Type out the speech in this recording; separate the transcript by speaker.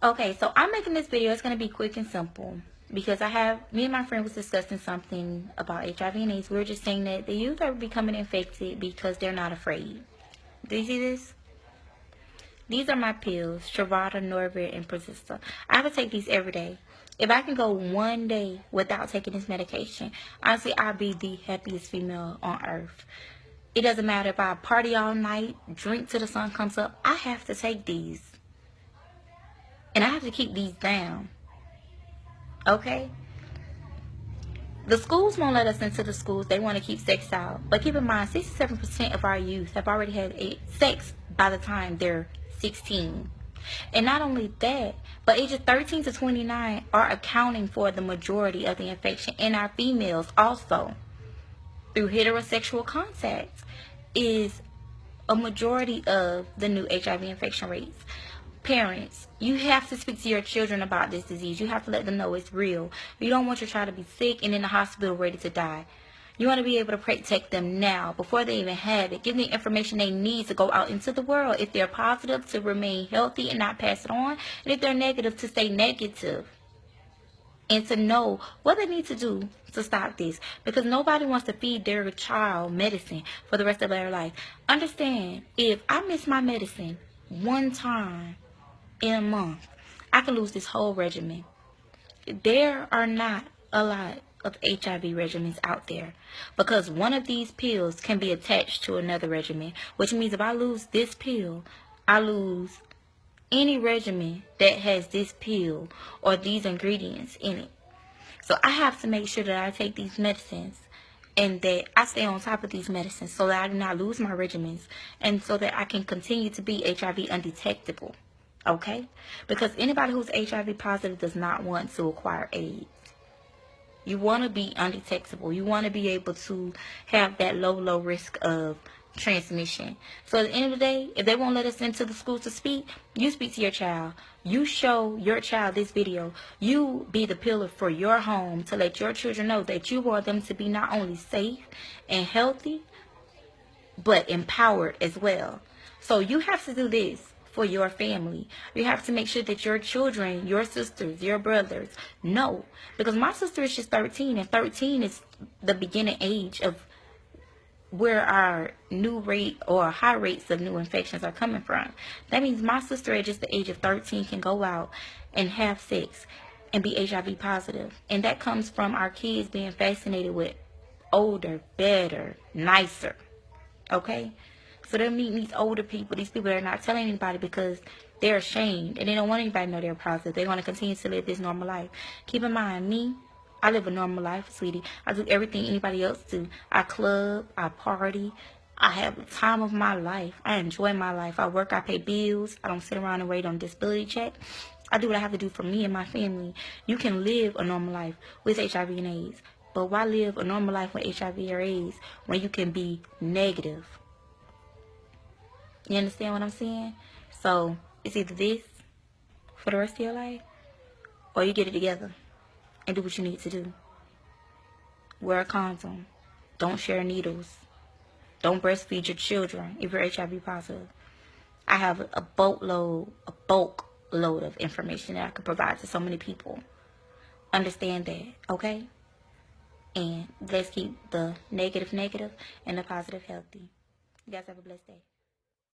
Speaker 1: Okay, so I'm making this video. It's going to be quick and simple because me and my friend was discussing something about HIV and AIDS. We were just saying that the youth are becoming infected because they're not afraid. Do you see this? These are my pills, Truvada, Norvir, and Persista. I have to take these every day. If I can go one day without taking this medication, honestly, I'll be the happiest female on earth. It doesn't matter if I party all night, drink till the sun comes up. I have to take these. And I have to keep these down. Okay? The schools won't let us into the schools. They want to keep sex out. But keep in mind, 67% of our youth have already had sex by the time they're 16. And not only that, but ages 13 to 29 are accounting for the majority of the infection. And our females also, through heterosexual contact, is a majority of the new HIV infection rates. Parents, you have to speak to your children about this disease. You have to let them know it's real. You don't want your child to be sick and in the hospital ready to die. You want to be able to protect them now before they even have it. Give them the information they need to go out into the world. If they're positive, to remain healthy and not pass it on. And if they're negative, to stay negative. And to know what they need to do to stop this. Because nobody wants to feed their child medicine for the rest of their life. Understand, if I miss my medicine one time in a month, I can lose this whole regimen. There are not a lot of HIV regimens out there, because one of these pills can be attached to another regimen, which means if I lose this pill, I lose any regimen that has this pill or these ingredients in it. So I have to make sure that I take these medicines and that I stay on top of these medicines so that I do not lose my regimens and so that I can continue to be HIV undetectable. Okay? Because anybody who's HIV positive does not want to acquire AIDS. You want to be undetectable. You want to be able to have that low risk of transmission. So at the end of the day, if they won't let us into the schools to speak, you speak to your child. You show your child this video. You be the pillar for your home to let your children know that you want them to be not only safe and healthy, but empowered as well. So you have to do this for your family. You have to make sure that your children, your sisters, your brothers know. Because my sister is just 13, and 13 is the beginning age of where our new rate or high rates of new infections are coming from. That means my sister at just the age of 13 can go out and have sex and be HIV positive. And that comes from our kids being fascinated with older, better, nicer. Okay? So they're meeting these older people, these people that are not telling anybody because they're ashamed and they don't want anybody to know they're positive. They want to continue to live this normal life. Keep in mind, me, I live a normal life, sweetie. I do everything anybody else do. I club, I party, I have the time of my life. I enjoy my life. I work, I pay bills. I don't sit around and wait on disability check. I do what I have to do for me and my family. You can live a normal life with HIV and AIDS. But why live a normal life with HIV or AIDS when you can be negative? You understand what I'm saying? So, it's either this for the rest of your life, or you get it together and do what you need to do. Wear a condom. Don't share needles. Don't breastfeed your children if you're HIV positive. I have a bulk load of information that I can provide to so many people. Understand that, okay? And let's keep the negative and the positive healthy. You guys have a blessed day.